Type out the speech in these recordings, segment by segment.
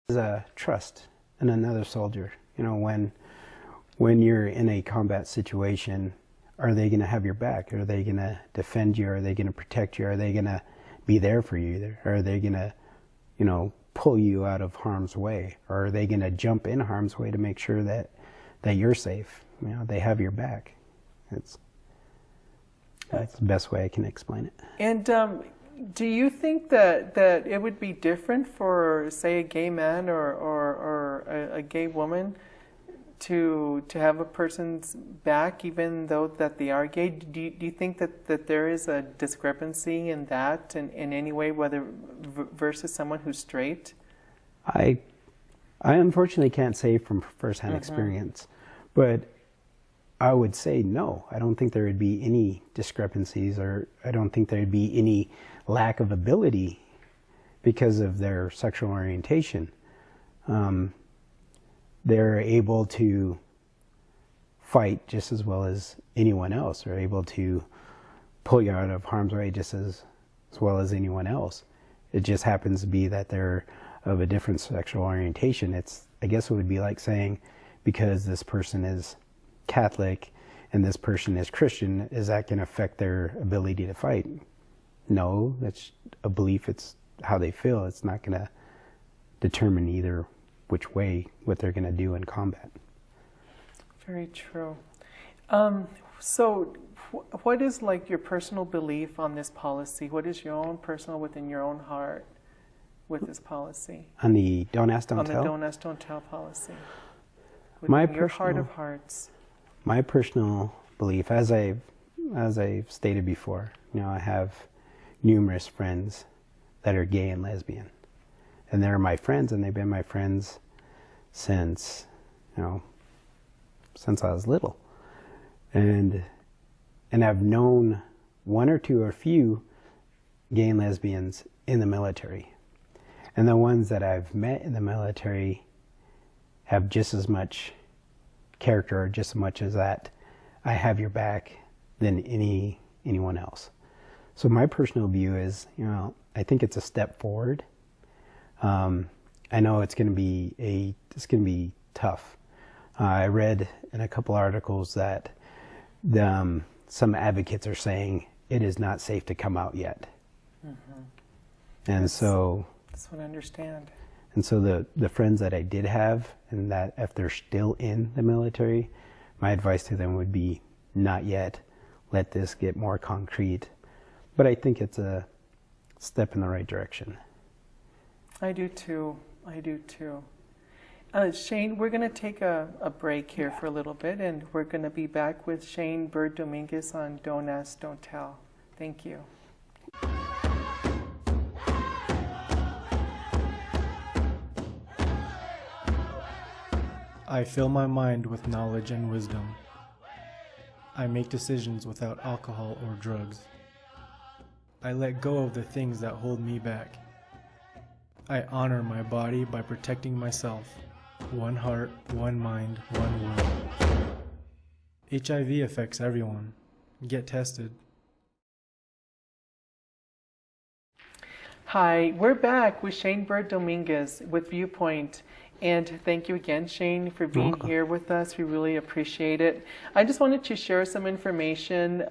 is trust in another soldier. You know, when you're in a combat situation, are they going to have your back? Are they going to defend you? Are they going to protect you? Are they going to be there for you? Or are they going to, you know, pull you out of harm's way? Or are they going to jump in harm's way to make sure that you're safe? You know, they have your back. That's the best way I can explain it. And do you think that it would be different for, say, a gay man or a gay woman to have a person's back, even though that they are gay? Do you think that there is a discrepancy in that in any way, whether versus someone who's straight? I unfortunately can't say from firsthand experience, but I would say no. I don't think there would be any discrepancies, or I don't think there would be any lack of ability because of their sexual orientation. They're able to fight just as well as anyone else. They're able to pull you out of harm's way just as well as anyone else. It just happens to be that they're of a different sexual orientation. I guess it would be like saying, because this person is Catholic and this person is Christian, is that going to affect their ability to fight? No, that's a belief. It's how they feel. It's not going to determine either which way what they're going to do in combat. Very true. So what is like your personal belief on this policy? What is your own personal within your own heart with this policy? On the Don't Ask, Don't Tell? On the Don't Ask, Don't Tell policy. Within your heart of hearts. My personal belief, as I've stated before, you know, I have numerous friends that are gay and lesbian. And they're my friends, and they've been my friends since, you know, since I was little. And I've known one or two or few gay and lesbians in the military. And the ones that I've met in the military have just as much character, or just as much as that I have your back, than anyone else. So my personal view is, you know, I think it's a step forward. I know it's going to be tough. I read in a couple articles that some advocates are saying it is not safe to come out yet. And so that's what I understand. And so the friends that I did have, and that if they're still in the military, my advice to them would be not yet. Let this get more concrete. But I think it's a step in the right direction. I do too. I do too. Shane, we're going to take a break here for a little bit, and we're going to be back with Shane Bird Dominguez on Don't Ask, Don't Tell. Thank you. I fill my mind with knowledge and wisdom. I make decisions without alcohol or drugs. I let go of the things that hold me back. I honor my body by protecting myself. One heart, one mind, one will. HIV affects everyone. Get tested. Hi, we're back with Shane Bird Dominguez with Viewpoint. And thank you again, Shane, for being here with us. We really appreciate it. I just wanted to share some information.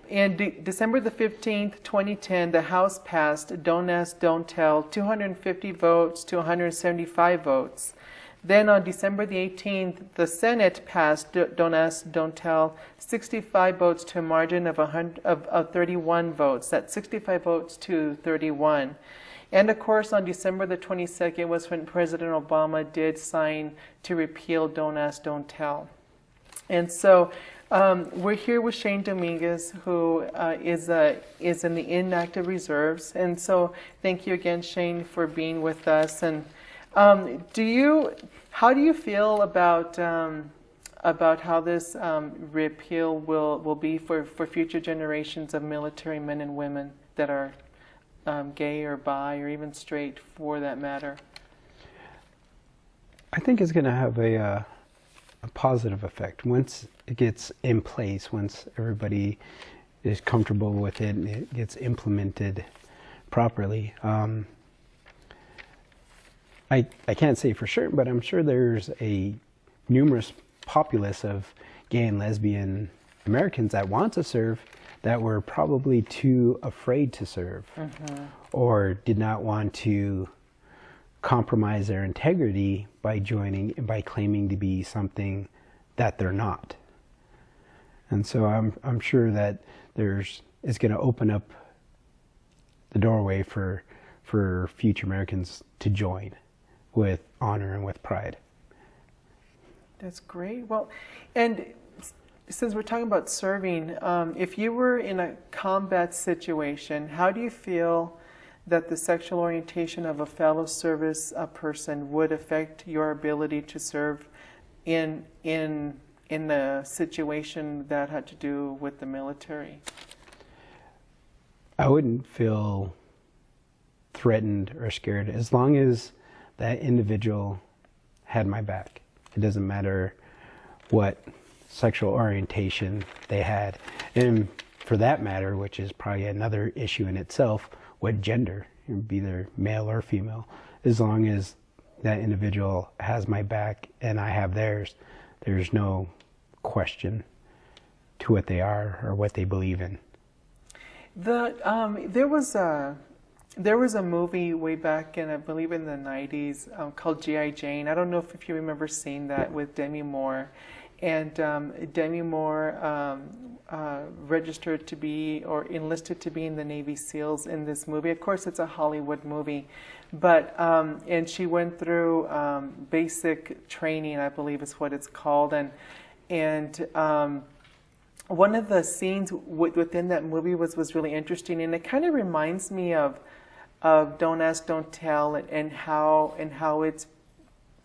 In December the 15th, 2010, the House passed Don't Ask, Don't Tell, 250 votes to 175 votes. Then on December the 18th, the Senate passed Don't Ask, Don't Tell, 65 votes to a margin of 31 votes. That's 65 votes to 31. And of course, on December the 22nd was when President Obama did sign to repeal Don't Ask, Don't Tell. And so we're here with Shane Dominguez, who is in the inactive reserves. And so thank you again, Shane, for being with us. And how do you feel about how this repeal will be for future generations of military men and women that are gay or bi or even straight, for that matter? I think it's going to have a positive effect once it gets in place, once everybody is comfortable with it and it gets implemented properly. I can't say for sure, but I'm sure there's a numerous populace of gay and lesbian Americans that want to serve that were probably too afraid to serve, or did not want to compromise their integrity by joining, by claiming to be something that they're not. And so I'm sure that it's going to open up the doorway for future Americans to join with honor and with pride. That's great. Well, and since we're talking about serving, if you were in a combat situation, how do you feel that the sexual orientation of a fellow service person would affect your ability to serve in a situation that had to do with the military? I wouldn't feel threatened or scared as long as that individual had my back. It doesn't matter what sexual orientation they had. And for that matter, which is probably another issue in itself, what gender, be either male or female, as long as that individual has my back and I have theirs, there's no question to what they are or what they believe in. There was a movie way back in, I believe, in the 90s called G.I. Jane. I don't know if you remember seeing that with Demi Moore. And Demi Moore registered to be, or enlisted to be in the Navy SEALs in this movie. Of course, it's a Hollywood movie. But, and she went through basic training, I believe is what it's called. And one of the scenes within that movie was really interesting. And it kind of reminds me of Don't Ask, Don't Tell, and how it's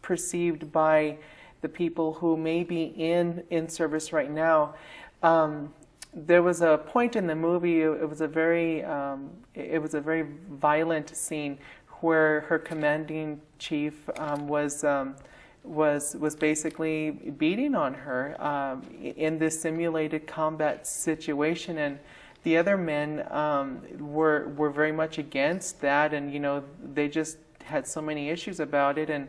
perceived by the people who may be in service right now. There was a point in the movie. It was a very violent scene where her commanding chief was basically beating on her in this simulated combat situation, and the other men were very much against that, and they just had so many issues about it, and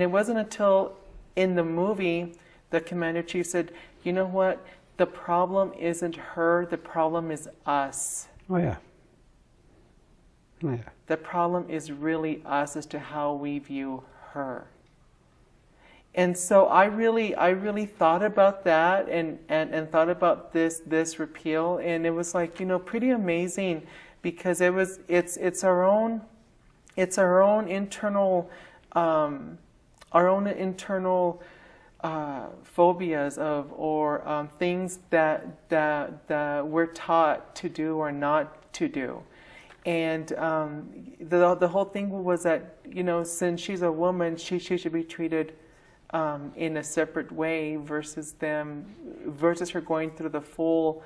it wasn't until in the movie the commander-in-chief said, "You know what? The problem isn't her. The problem is us." Oh yeah. Oh yeah. The problem is really us as to how we view her. And so I really thought about that and thought about this repeal, and it was like, pretty amazing, because it's our own internal phobias or things that we're taught to do or not to do. And the whole thing was that, since she's a woman, she should be treated in a separate way versus her going through the full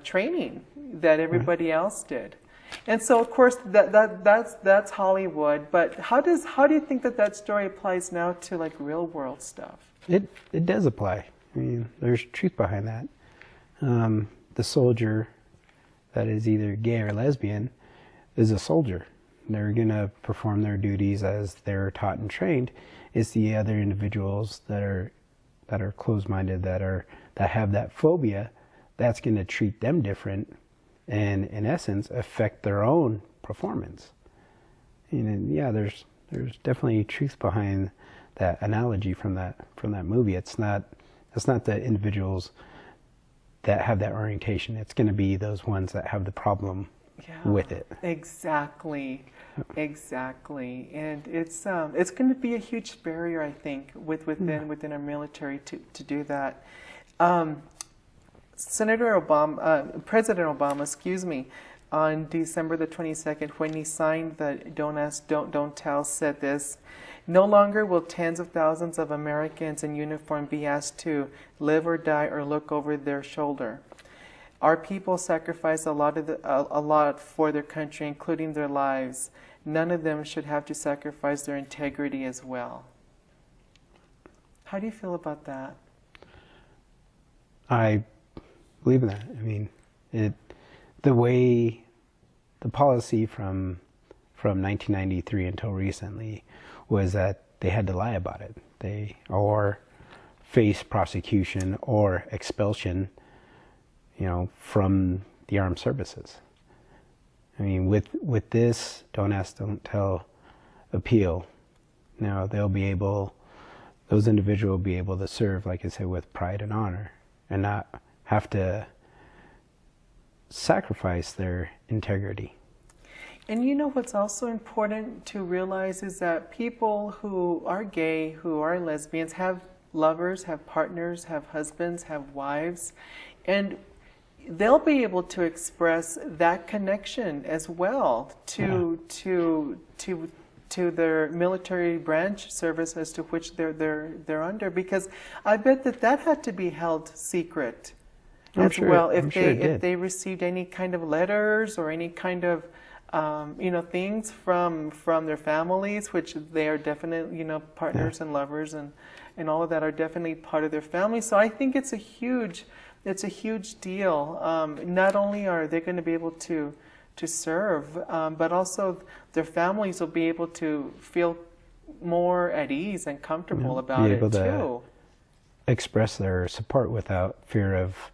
training that everybody else did. And so, of course, that's Hollywood. But how do you think that story applies now to like real world stuff? It does apply. I mean, there's truth behind that. The soldier that is either gay or lesbian is a soldier. They're going to perform their duties as they're taught and trained. It's the other individuals that are closed-minded, that have that phobia, that's going to treat them different, and in essence affect their own performance. And yeah, there's definitely truth behind that analogy from that movie. It's not the individuals that have that orientation. It's going to be those ones that have the problem with it. Exactly. And it's going to be a huge barrier, I think, within our military to do that. President Obama, on December the 22nd, when he signed the Don't Ask, Don't Tell, said this: "No longer will tens of thousands of Americans in uniform be asked to live or die or look over their shoulder. Our people sacrifice a lot for their country, including their lives. None of them should have to sacrifice their integrity as well." How do you feel about that? I believe in that. I mean, the policy from from 1993 until recently was that they had to lie about it. Or face prosecution or expulsion, from the armed services. I mean, with this Don't Ask, Don't Tell appeal, now those individuals will be able to serve, like I said, with pride and honor, and not have to sacrifice their integrity. And what's also important to realize is that people who are gay, who are lesbians, have lovers, have partners, have husbands, have wives, and they'll be able to express that connection as well to their military branch service as to which they're under, because I bet that had to be held secret as well if they received any kind of letters or any kind of things from their families, which they are definitely, partners and lovers and all of that are definitely part of their family. So I think it's a huge deal. Not only are they going to be able to serve, but also their families will be able to feel more at ease and comfortable about it too. Express their support without fear of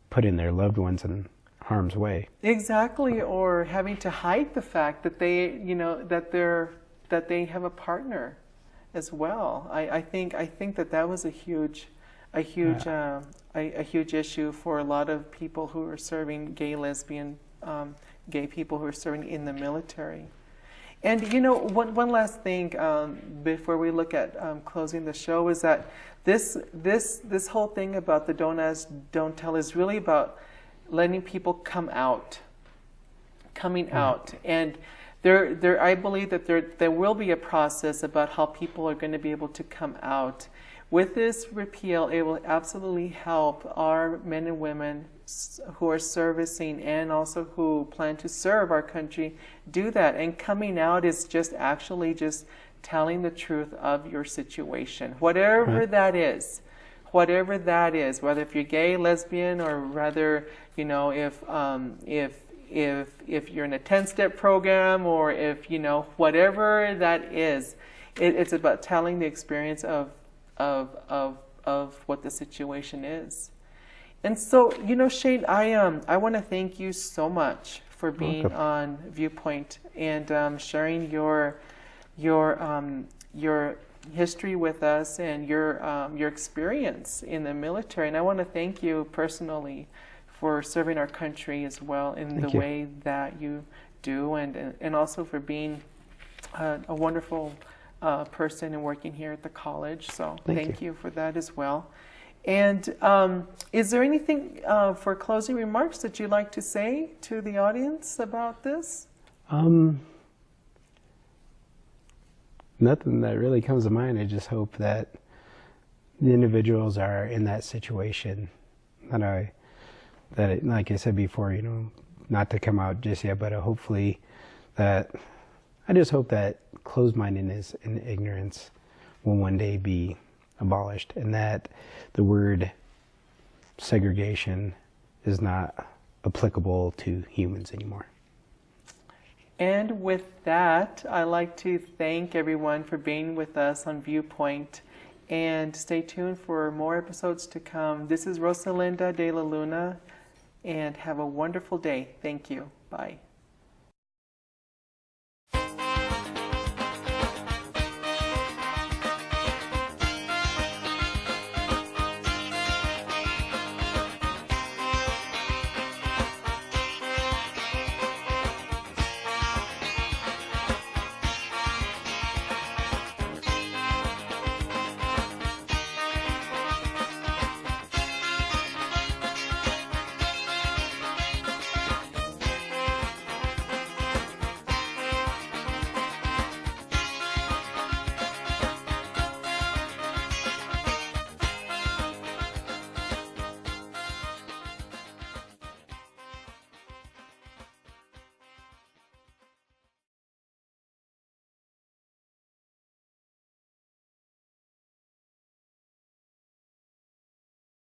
putting their loved ones in harm's way. Exactly, or having to hide the fact that they, that they have a partner as well. I think that was a huge issue for a lot of people who are serving gay, lesbian, gay people who are serving in the military. And one last thing before we look at closing the show is that this whole thing about the Don't Ask, Don't Tell is really about letting people coming out. And I believe that there will be a process about how people are going to be able to come out. With this repeal, it will absolutely help our men and women who are servicing and also who plan to serve our country do that. And coming out is just telling the truth of your situation, whatever that is. Whatever that is, whether if you're gay, lesbian, or rather, if you're in a 10-step program, or if whatever that is, it's about telling the experience of what the situation is. And so, Shane, I want to thank you so much for being on Viewpoint and sharing your history with us and your experience in the military. And I want to thank you personally for serving our country as well in the way that you do, and also for being a wonderful person and working here at the college. So thank you for that as well. And is there anything for closing remarks that you'd like to say to the audience about this? Nothing that really comes to mind. I just hope that the individuals are in that situation that like I said before, not to come out just yet, but hopefully I just hope that closed-mindedness and ignorance will one day be abolished, and that the word segregation is not applicable to humans anymore. And with that, I'd like to thank everyone for being with us on Viewpoint, and stay tuned for more episodes to come. This is Rosalinda de la Luna, and have a wonderful day. Thank you. Bye.